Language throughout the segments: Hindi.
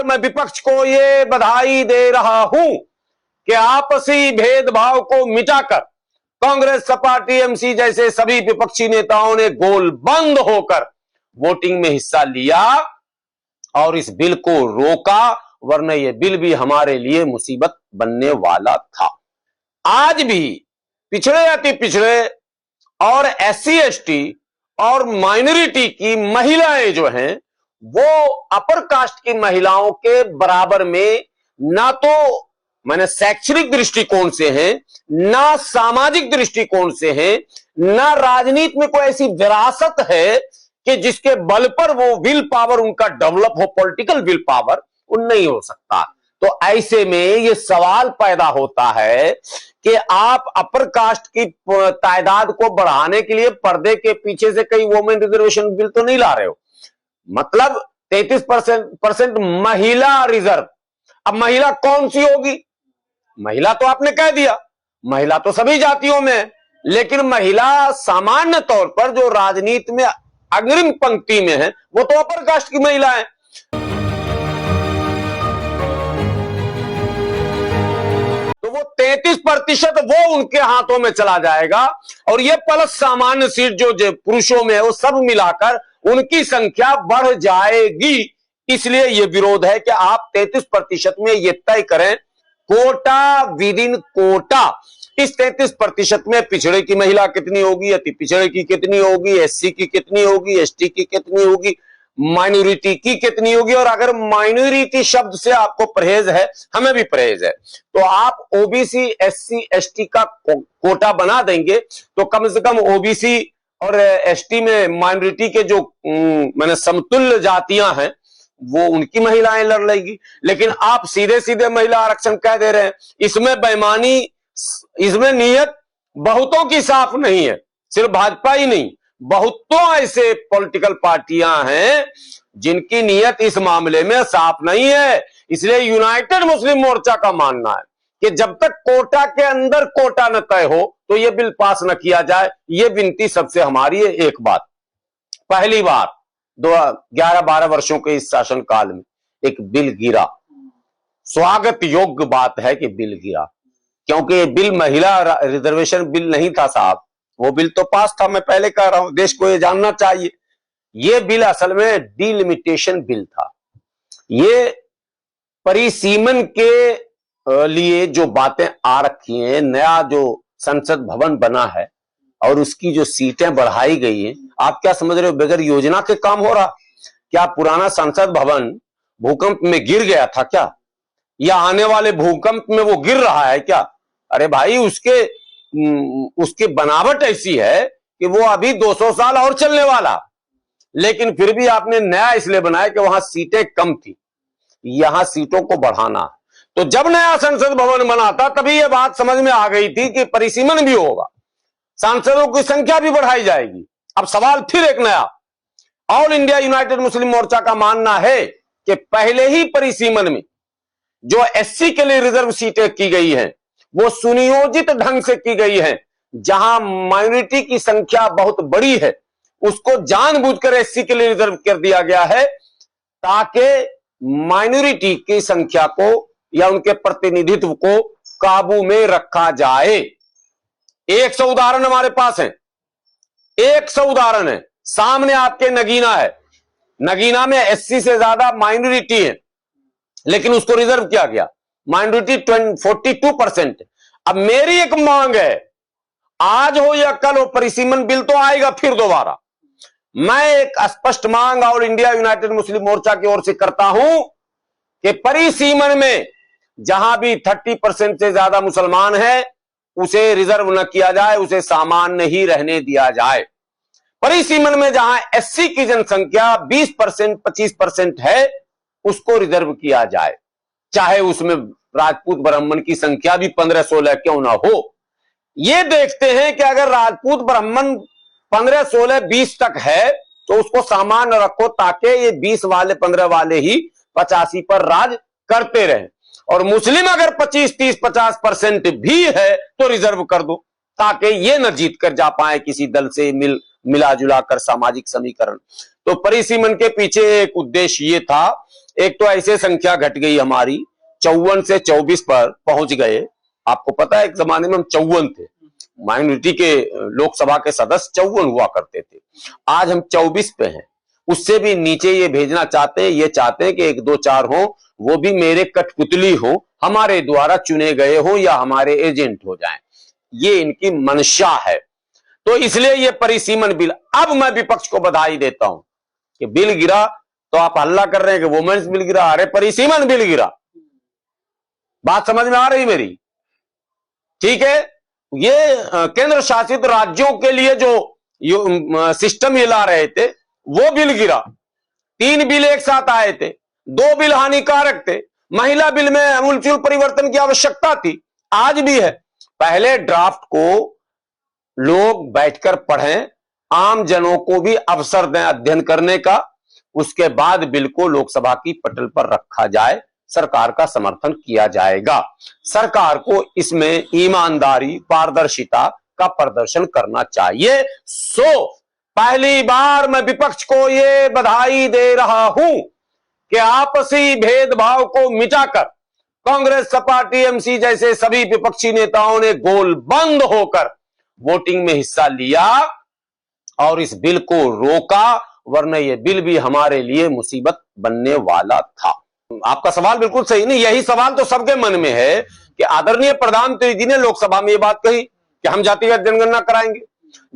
मैं विपक्ष को ये बधाई दे रहा हूं कि आपसी भेदभाव को मिटाकर कांग्रेस, सपा, टीएमसी जैसे सभी विपक्षी नेताओं ने गोलबंद होकर वोटिंग में हिस्सा लिया और इस बिल को रोका, वरना यह बिल भी हमारे लिए मुसीबत बनने वाला था। आज भी पिछड़े, अति पिछड़े और एससी, एसटी और माइनॉरिटी की महिलाएं जो हैं वो अपर कास्ट की महिलाओं के बराबर में ना तो मैंने शैक्षणिक दृष्टिकोण से हैं, ना सामाजिक दृष्टिकोण से हैं, ना राजनीति में कोई ऐसी विरासत है कि जिसके बल पर वो विल पावर उनका डेवलप हो, पॉलिटिकल विल पावर वो नहीं हो सकता। तो ऐसे में ये सवाल पैदा होता है कि आप अपर कास्ट की तादाद को बढ़ाने के लिए पर्दे के पीछे से कई वुमेन रिजर्वेशन बिल तो नहीं ला रहे हो, मतलब 33% महिला रिजर्व। अब महिला कौन सी होगी? महिला तो आपने कह दिया, महिला तो सभी जातियों में है, लेकिन महिला सामान्य तौर पर जो राजनीति में अग्रिम पंक्ति में है वो तो अपर कास्ट की महिला है। तो वो 33% वो उनके हाथों में चला जाएगा और ये प्लस सामान्य सीट जो पुरुषों में है वो सब मिलाकर उनकी संख्या बढ़ जाएगी। इसलिए यह विरोध है कि आप 33% में ये तय करें कोटा विद इन कोटा। इस 33% में पिछड़े की महिला कितनी होगी, अति पिछड़े की कितनी होगी, एससी की कितनी होगी, एसटी की कितनी होगी, माइनॉरिटी की कितनी होगी। और अगर माइनॉरिटी शब्द से आपको परहेज है, हमें भी परहेज है, तो आप ओबीसी, एससी, एसटी का कोटा बना देंगे तो कम से कम ओबीसी और एसटी में माइनॉरिटी के जो मैंने समतुल्य जातियां हैं वो उनकी महिलाएं लड़ लेगी। लेकिन आप सीधे सीधे महिला आरक्षण कह दे रहे हैं। इसमें बेईमानी, इसमें नीयत बहुतों की साफ नहीं है, सिर्फ भाजपा ही नहीं, बहुतों ऐसे पॉलिटिकल पार्टियां हैं जिनकी नीयत इस मामले में साफ नहीं है। इसलिए यूनाइटेड मुस्लिम मोर्चा का मानना है कि जब तक कोटा के अंदर कोटा न तय हो तो यह बिल पास न किया जाए। यह विनती सबसे हमारी है। एक बात, पहली बार 11-12 वर्षों के इस शासन काल में एक बिल गिरा, स्वागत योग्य बात है कि बिल गिरा, क्योंकि बिल महिला रिजर्वेशन बिल नहीं था साहब, वो बिल तो पास था। मैं पहले कह रहा हूं, देश को ये जानना चाहिए, ये बिल असल में डिलिमिटेशन बिल था। ये परिसीमन के लिए जो बातें आ रखी हैं, नया जो संसद भवन बना है और उसकी जो सीटें बढ़ाई गई हैं, आप क्या समझ रहे हो बगैर योजना के काम हो रहा? क्या पुराना संसद भवन भूकंप में गिर गया था क्या, या आने वाले भूकंप में वो गिर रहा है क्या? अरे भाई, उसकी बनावट ऐसी है कि वो अभी 200 साल और चलने वाला, लेकिन फिर भी आपने नया इसलिए बनाया कि वहां सीटें कम थी, यहां सीटों को बढ़ाना। तो जब नया संसद भवन बना था तभी यह बात समझ में आ गई थी कि परिसीमन भी होगा, सांसदों की संख्या भी बढ़ाई जाएगी। अब सवाल फिर एक नया, ऑल इंडिया यूनाइटेड मुस्लिम मोर्चा का मानना है कि पहले ही परिसीमन में जो एससी के लिए रिजर्व सीटें की गई हैं वो सुनियोजित ढंग से की गई हैं। जहां माइनॉरिटी की संख्या बहुत बड़ी है उसको जानबूझकर एससी के लिए रिजर्व कर दिया गया है ताकि माइनॉरिटी की संख्या को या उनके प्रतिनिधित्व को काबू में रखा जाए। 100 उदाहरण हमारे पास हैं, 100 उदाहरण है सामने आपके। नगीना है, नगीना में एससी से ज्यादा माइनॉरिटी है लेकिन उसको रिजर्व किया गया, माइनॉरिटी 42%। अब मेरी एक मांग है, आज हो या कल हो परिसीमन बिल तो आएगा फिर दोबारा। मैं एक स्पष्ट मांग ऑल इंडिया यूनाइटेड मुस्लिम मोर्चा की ओर से करता हूं कि परिसीमन में जहां भी 30% से ज्यादा मुसलमान है उसे रिजर्व न किया जाए, उसे सामान्य ही रहने दिया जाए। परिसीमन में जहां एससी की जनसंख्या 20%, 25% है उसको रिजर्व किया जाए, चाहे उसमें राजपूत ब्राह्मण की संख्या भी 15-16 क्यों ना हो। यह देखते हैं कि अगर राजपूत ब्राह्मण 15, 16, 20 तक है तो उसको सामान्य रखो ताकि ये 20 वाले 15 वाले ही 85 पर राज करते रहें, और मुस्लिम अगर 25, 30, 50% भी है तो रिजर्व कर दो ताकि ये न जीत कर जा पाए किसी दल से मिला जुला कर सामाजिक समीकरण। तो परिसीमन के पीछे एक उद्देश्य ये था, एक तो ऐसे संख्या घट गई हमारी 54 से 24 पर पहुंच गए। आपको पता है एक जमाने में हम 54 थे, माइनॉरिटी के लोकसभा के सदस्य 54 हुआ करते थे, आज हम 24 पे हैं। उससे भी नीचे ये भेजना चाहते हैं, ये चाहते हैं कि 1 2 4 हो, वो भी मेरे कठपुतली हो, हमारे द्वारा चुने गए हो या हमारे एजेंट हो जाएं। ये इनकी मंशा है। तो इसलिए ये परिसीमन बिल, अब मैं विपक्ष को बधाई देता हूं कि बिल गिरा, तो आप हल्ला कर रहे हैं कि वुमेन्स बिल गिरा, अरे परिसीमन बिल गिरा। बात समझ में आ रही मेरी? ठीक है, ये केंद्र शासित राज्यों के लिए जो सिस्टम ये ला रहे थे वो बिल गिरा। 3 बिल एक साथ आए थे, 2 बिल हानिकारक थे। महिला बिल में अमूलचूल परिवर्तन की आवश्यकता थी, आज भी है। पहले ड्राफ्ट को लोग बैठकर पढ़ें, आम जनों को भी अवसर दें अध्ययन करने का, उसके बाद बिल को लोकसभा की पटल पर रखा जाए, सरकार का समर्थन किया जाएगा। सरकार को इसमें ईमानदारी, पारदर्शिता का प्रदर्शन करना चाहिए। पहली बार मैं विपक्ष को यह बधाई दे रहा हूं कि आपसी भेदभाव को मिटाकर कांग्रेस, सपा, टीएमसी जैसे सभी विपक्षी नेताओं ने गोलबंद होकर वोटिंग में हिस्सा लिया और इस बिल को रोका, वरना यह बिल भी हमारे लिए मुसीबत बनने वाला था। आपका सवाल बिल्कुल सही नहीं, यही सवाल तो सबके मन में है कि आदरणीय प्रधानमंत्री जी ने लोकसभा में यह बात कही कि हम जातिगत जनगणना कराएंगे।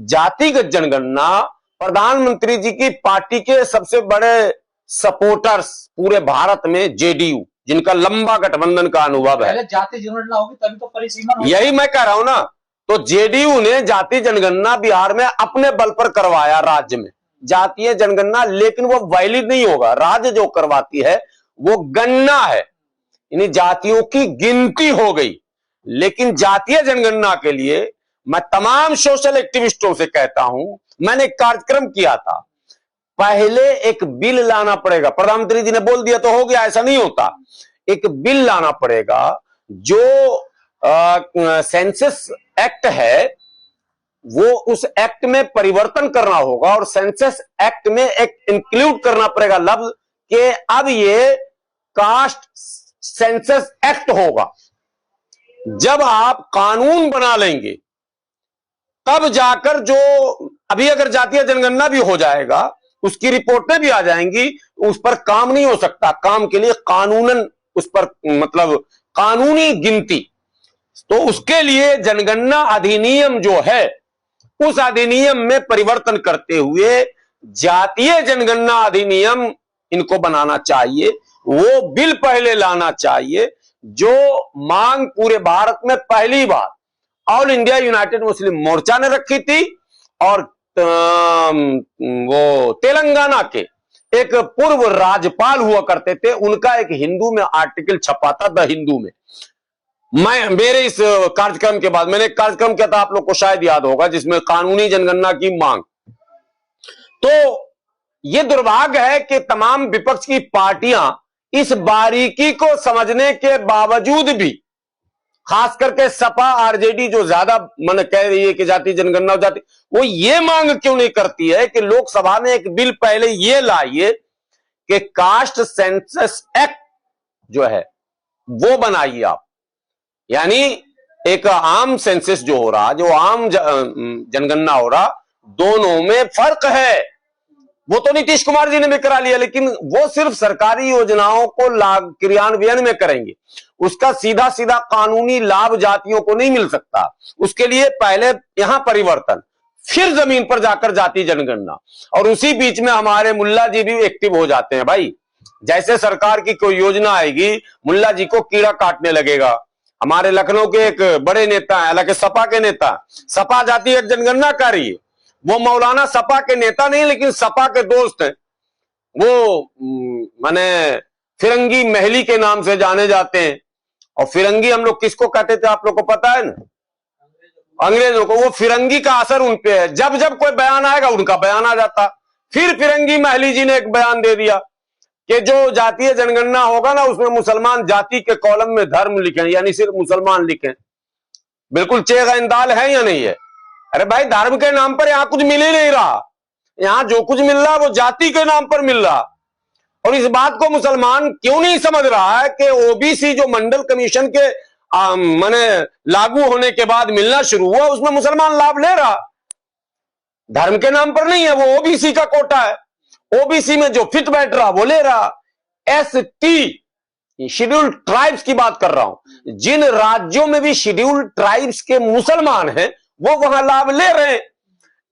जातिगत जनगणना प्रधानमंत्री जी की पार्टी के सबसे बड़े सपोर्टर्स पूरे भारत में जेडीयू, जिनका लंबा गठबंधन का अनुभव है, जाति जनगणना होगी तभी तो परिसीमन होगा। यही मैं कह रहा हूं ना। तो जेडीयू ने जाति जनगणना बिहार में अपने बल पर करवाया, राज्य में जातीय जनगणना, लेकिन वो वैलिड नहीं होगा। राज्य जो करवाती है वो गणना है, यानी जातियों की गिनती हो गई। लेकिन जातीय जनगणना के लिए मैं तमाम सोशल एक्टिविस्टों से कहता हूं, मैंने एक कार्यक्रम किया था, पहले एक बिल लाना पड़ेगा। प्रधानमंत्री जी ने बोल दिया तो हो गया, ऐसा नहीं होता। एक बिल लाना पड़ेगा जो सेंसस एक्ट है, वो उस एक्ट में परिवर्तन करना होगा और सेंसस एक्ट में एक इंक्लूड करना पड़ेगा लफ्ज कि अब ये कास्ट सेंसस एक्ट होगा। जब आप कानून बना लेंगे तब जाकर, जो अभी अगर जातीय जनगणना भी हो जाएगा, उसकी रिपोर्टें भी आ जाएंगी, उस पर काम नहीं हो सकता। काम के लिए कानूनन उस पर मतलब कानूनी गिनती, तो उसके लिए जनगणना अधिनियम जो है, उस अधिनियम में परिवर्तन करते हुए जातीय जनगणना अधिनियम इनको बनाना चाहिए। वो बिल पहले लाना चाहिए जो मांग पूरे भारत में पहली बार ऑल इंडिया यूनाइटेड मुस्लिम मोर्चा ने रखी थी, और वो तेलंगाना के एक पूर्व राज्यपाल हुआ करते थे, उनका एक हिंदू में आर्टिकल छपा था, द हिंदू में। मेरे इस कार्यक्रम के बाद मैंने एक कार्यक्रम किया था, आप लोग को शायद याद होगा, जिसमें कानूनी जनगणना की मांग। तो यह दुर्भाग्य है कि तमाम विपक्ष की पार्टियां इस बारीकी को समझने के बावजूद भी, खास करके सपा आरजेडी जो ज्यादा मन कह रही है कि जाति जनगणना हो जाती, वो ये मांग क्यों नहीं करती है कि लोकसभा में एक बिल पहले ये लाइए कि कास्ट सेंसस एक्ट जो है वो बनाइए आप। यानी एक आम सेंसस जो हो रहा, जो आम जनगणना हो रहा, दोनों में फर्क है। वो तो नीतीश कुमार जी ने भी करा लिया, लेकिन वो सिर्फ सरकारी योजनाओं को क्रियान्वयन में करेंगे, उसका सीधा सीधा कानूनी लाभ जातियों को नहीं मिल सकता। उसके लिए पहले यहां परिवर्तन, फिर जमीन पर जाकर जाति जनगणना, और उसी बीच में हमारे मुल्ला जी भी एक्टिव हो जाते हैं। भाई, जैसे सरकार की कोई योजना आएगी, मुल्ला जी को कीड़ा काटने लगेगा। हमारे लखनऊ के एक बड़े नेता हैं, हालांकि सपा के नेता, सपा जाति जनगणना कर रही है, वो मौलाना सपा के नेता नहीं लेकिन सपा के दोस्त हैं। वो माने फिरंगी महली के नाम से जाने जाते हैं। और फिरंगी हम लोग किसको कहते थे आप लोग को पता है ना? अंग्रेजों को। वो फिरंगी का असर उन पे है, जब जब कोई बयान आएगा उनका बयान आ जाता। फिर फिरंगी महली जी ने एक बयान दे दिया कि जो जातीय जनगणना होगा ना, उसमें मुसलमान जाति के कॉलम में धर्म लिखें, यानी सिर्फ मुसलमान लिखें। बिल्कुल चेगाइंदाल है या नहीं है? अरे भाई, धर्म के नाम पर यहां कुछ मिल ही नहीं रहा। यहां जो कुछ मिल रहा वो जाति के नाम पर मिल रहा। और इस बात को मुसलमान क्यों नहीं समझ रहा है कि ओबीसी जो मंडल कमीशन के माने लागू होने के बाद मिलना शुरू हुआ, उसमें मुसलमान लाभ ले रहा, धर्म के नाम पर नहीं है, वो ओबीसी का कोटा है, ओबीसी में जो फिट बैठ रहा वो ले रहा। एसटी शेड्यूल्ड ट्राइब्स की बात कर रहा हूं, जिन राज्यों में भी शेड्यूल्ड ट्राइब्स के मुसलमान हैं वो वहां लाभ ले रहे हैं।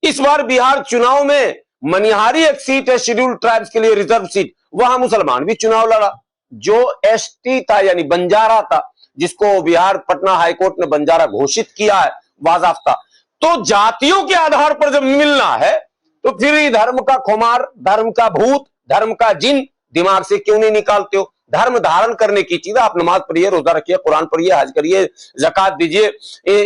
इस बार बिहार चुनाव में मनिहारी एक सीट है शेड्यूल्ड ट्राइब्स के लिए रिजर्व सीट, वहां मुसलमान भी चुनाव लड़ा। जो एसटी था यानी बंजारा था, जिसको बिहार पटना हाईकोर्ट ने बंजारा घोषित किया है बाज़ाफ्ता, तो जातियों के आधार पर जब मिलना है तो फिर धर्म का खुमार, धर्म का भूत, धर्म का जिन दिमाग से क्यों नहीं निकालते हो? धर्म धारण करने की चीज, आप नमाज पढ़िए, रोजा रखिए, कुरान पढ़िए, हज करिए, ज़कात दीजिए,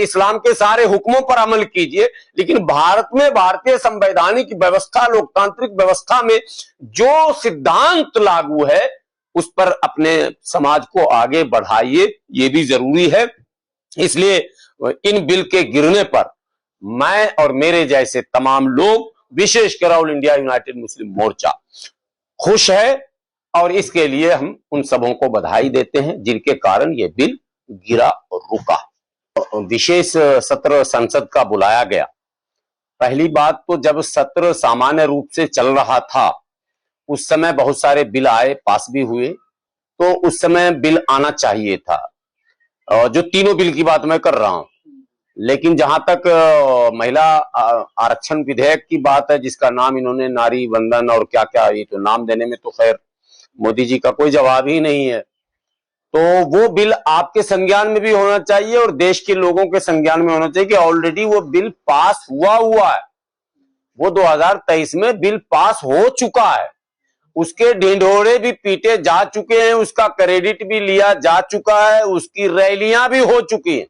इस्लाम के सारे हुक्मों पर अमल कीजिए, लेकिन भारत में भारतीय संवैधानिक व्यवस्था, लोकतांत्रिक व्यवस्था में जो सिद्धांत लागू है उस पर अपने समाज को आगे बढ़ाइए, ये भी जरूरी है। इसलिए इन बिल के गिरने पर मैं और मेरे जैसे तमाम लोग, विशेषकर ऑल इंडिया यूनाइटेड मुस्लिम मोर्चा खुश है, और इसके लिए हम उन सबों को बधाई देते हैं जिनके कारण यह बिल गिरा और रुका। विशेष सत्र संसद का बुलाया गया। पहली बात तो जब सत्र सामान्य रूप से चल रहा था उस समय बहुत सारे बिल आए, पास भी हुए, तो उस समय बिल आना चाहिए था, और जो तीनों बिल की बात मैं कर रहा हूं। लेकिन जहां तक महिला आरक्षण विधेयक की बात है, जिसका नाम इन्होंने नारी वंदन और क्या क्या, ये तो नाम देने में तो खैर मोदी जी का कोई जवाब ही नहीं है, तो वो बिल आपके संज्ञान में भी होना चाहिए और देश के लोगों के संज्ञान में होना चाहिए कि ऑलरेडी वो बिल पास हुआ है। वो 2023 में बिल पास हो चुका है, उसके ढिंढोरे भी पीटे जा चुके हैं, उसका क्रेडिट भी लिया जा चुका है, उसकी रैलियां भी हो चुकी हैं,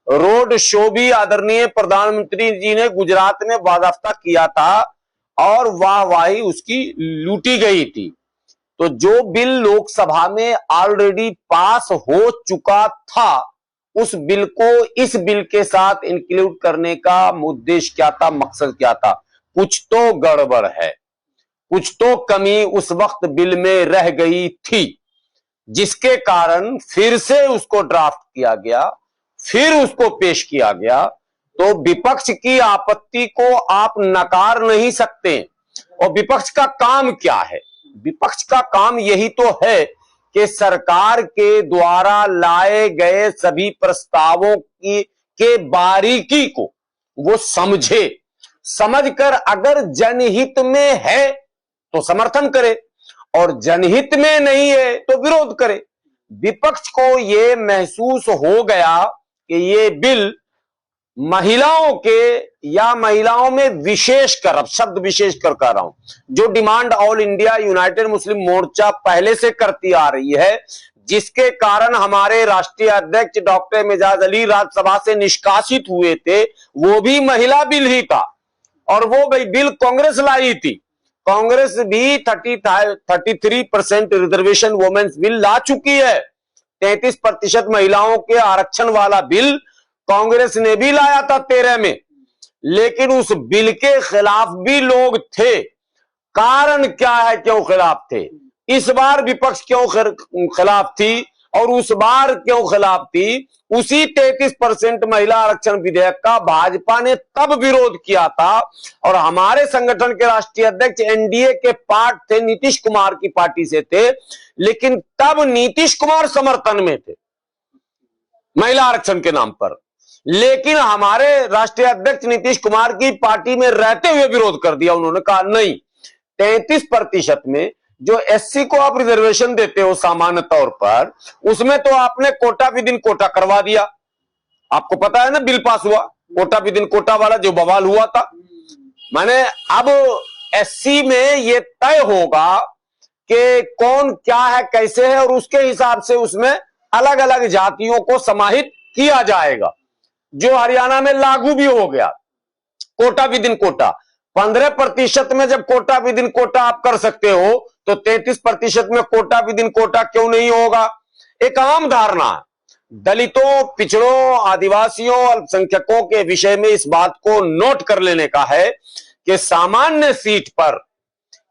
रोड शो भी आदरणीय प्रधानमंत्री जी ने गुजरात में बाज़ाफ्ता किया था और वाहवाही उसकी लूटी गई थी। तो जो बिल लोकसभा में ऑलरेडी पास हो चुका था, उस बिल को इस बिल के साथ इंक्लूड करने का उद्देश्य क्या था, मकसद क्या था? कुछ तो गड़बड़ है, कुछ तो कमी उस वक्त बिल में रह गई थी, जिसके कारण फिर से उसको ड्राफ्ट किया गया, फिर उसको पेश किया गया। तो विपक्ष की आपत्ति को आप नकार नहीं सकते। और विपक्ष का काम क्या है? विपक्ष का काम यही तो है कि सरकार के द्वारा लाए गए सभी प्रस्तावों के बारीकी को वो समझे, समझकर अगर जनहित में है तो समर्थन करे और जनहित में नहीं है तो विरोध करे। विपक्ष को ये महसूस हो गया कि ये बिल महिलाओं के या महिलाओं में विशेषकर, अब शब्द विशेषकर कह रहा हूं, जो डिमांड ऑल इंडिया यूनाइटेड मुस्लिम मोर्चा पहले से करती आ रही है, जिसके कारण हमारे राष्ट्रीय अध्यक्ष डॉक्टर मेजाज अली राज्यसभा से निष्कासित हुए थे, वो भी महिला बिल ही था। और वो बिल कांग्रेस लाई थी, कांग्रेस भी 33% रिजर्वेशन वुमेन्स बिल ला चुकी है। 33% महिलाओं के आरक्षण वाला बिल कांग्रेस ने भी लाया था 13 में, लेकिन उस बिल के खिलाफ भी लोग थे। कारण क्या है, क्यों खिलाफ थे? इस बार विपक्ष क्यों खिलाफ थी और उस बार क्यों खिलाफ थी? उसी 33% महिला आरक्षण विधेयक का भाजपा ने तब विरोध किया था और हमारे संगठन के राष्ट्रीय अध्यक्ष एनडीए के पार्ट थे, नीतीश कुमार की पार्टी से थे, लेकिन तब नीतीश कुमार समर्थन में थे महिला आरक्षण के नाम पर, लेकिन हमारे राष्ट्रीय अध्यक्ष नीतीश कुमार की पार्टी में रहते हुए विरोध कर दिया। उन्होंने कहा नहीं, 33% में जो एससी को आप रिजर्वेशन देते हो सामान्य तौर पर, उसमें तो आपने कोटा विदिन कोटा करवा दिया। आपको पता है ना, बिल पास हुआ कोटा विदिन कोटा वाला जो बवाल हुआ था। माने अब एससी में ये तय होगा कि कौन क्या है, कैसे है, और उसके हिसाब से उसमें अलग अलग जातियों को समाहित किया जाएगा, जो हरियाणा में लागू भी हो गया। कोटा विदिन कोटा 15% में जब कोटा विदिन कोटा आप कर सकते हो, तो 33% में कोटा विदिन कोटा क्यों नहीं होगा? एक आम धारणा है। दलितों, पिछड़ों, आदिवासियों, अल्पसंख्यकों के विषय में इस बात को नोट कर लेने का है कि सामान्य सीट पर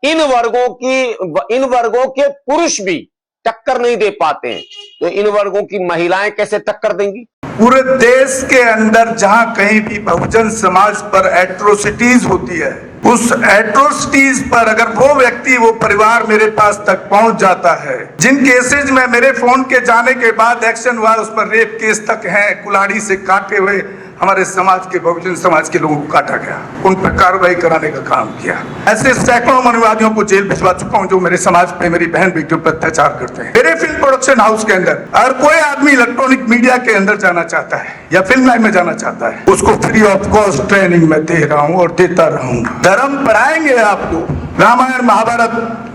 इन वर्गों के पुरुष भी टक्कर नहीं दे पाते हैं, तो इन वर्गों की महिलाएं कैसे टक्कर देंगी? पूरे देश के अंदर जहां कहीं भी बहुजन समाज पर एट्रोसिटीज होती है, उस एट्रोसिटीज पर अगर वो व्यक्ति, वो परिवार मेरे पास तक पहुंच जाता है, जिन केसेज में मेरे फोन के जाने के बाद एक्शन हुआ, उस पर रेप केस तक है, कुल्हाड़ी से काटे हुए हमारे समाज के, बहुजन समाज के लोगों को काटा गया, उन पर कार्रवाई कराने का काम किया। ऐसे सैकड़ों मनुवादियों को जेल भिजवा चुका हूं जो मेरे समाज पे, मेरी बहन बेटियों पर अत्याचार करते हैं। मेरे फिल्म प्रोडक्शन हाउस के अंदर अगर कोई आदमी इलेक्ट्रॉनिक मीडिया के अंदर जाना चाहता है या फिल्म लाइन में जाना चाहता है, उसको फ्री ऑफ कॉस्ट ट्रेनिंग में दे रहा हूं और देता रहूंगा। धर्म पढ़ाएंगे आपको, रामायण, महाभारत,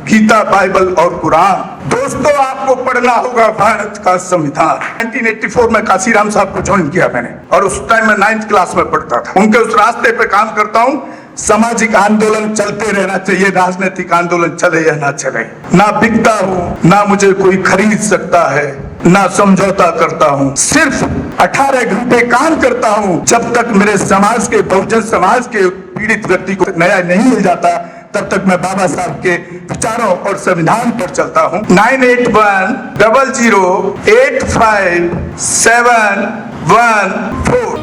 गीता, बाइबल और कुरान। दोस्तों, आपको पढ़ना होगा भारत का संविधान। 1984 में काशीराम साहब को ज्वाइन किया मैंने, और उस टाइम में 9th क्लास में पढ़ता था। उनके उस रास्ते पे काम करता हूँ। सामाजिक आंदोलन चलते रहना चाहिए, राजनीतिक आंदोलन चले या ना चले। ना बिकता हूँ, ना मुझे कोई खरीद सकता है, ना समझौता करता हूँ। सिर्फ 18 घंटे काम करता हूँ। जब तक मेरे समाज के, बहुजन समाज के पीड़ित व्यक्ति को न्याय नहीं मिल जाता, तब तक मैं बाबा साहब के विचारों और संविधान पर चलता हूँ। 9810085714।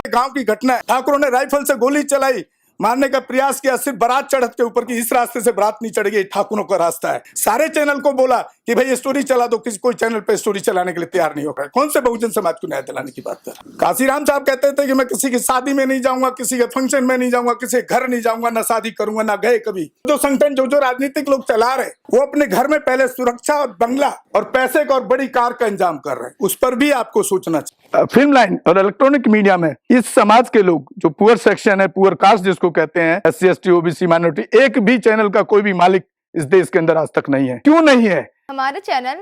गांव की घटना है, ठाकुरों ने राइफल से गोली चलाई, मारने का प्रयास किया, सिर्फ बारात चढ़त के ऊपर की, इस रास्ते से बारात नहीं चढ़ेगी, ठाकुरों का रास्ता है। सारे चैनल को बोला कि भाई स्टोरी चला दो, किसी कोई चैनल पे स्टोरी चलाने के लिए तैयार नहीं होगा। कौन से बहुजन समाज को न्याय दिलाने की बात कर? काशीराम साहब कहते थे कि मैं किसी की शादी में नहीं जाऊंगा, किसी के फंक्शन में नहीं जाऊंगा, किसी के घर नहीं जाऊंगा, ना शादी करूंगा, ना गए कभी। जो संगठन, जो राजनीतिक लोग चला रहे, वो अपने घर में पहले सुरक्षा और बंगला और पैसे का और बड़ी कार का इंतजाम कर रहे हैं। उस पर भी आपको सोचना चाहिए। फिल्म लाइन और इलेक्ट्रॉनिक मीडिया में इस समाज के लोग, जो पुअर सेक्शन है, पुअर कास्ट जिसको कहते हैं, SC ST OBC माइनॉरिटी, एक भी चैनल का कोई भी मालिक इस देश के अंदर आज तक नहीं है। क्यों नहीं है? हमारा चैनल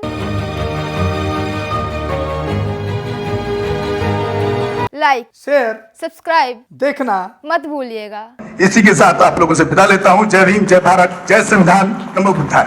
लाइक, शेयर, सब्सक्राइब देखना मत भूलिएगा। इसी के साथ आप लोगों से विदा लेता हूँ। जय भीम, जय भारत, जय संविधान, नमो बुद्धाय।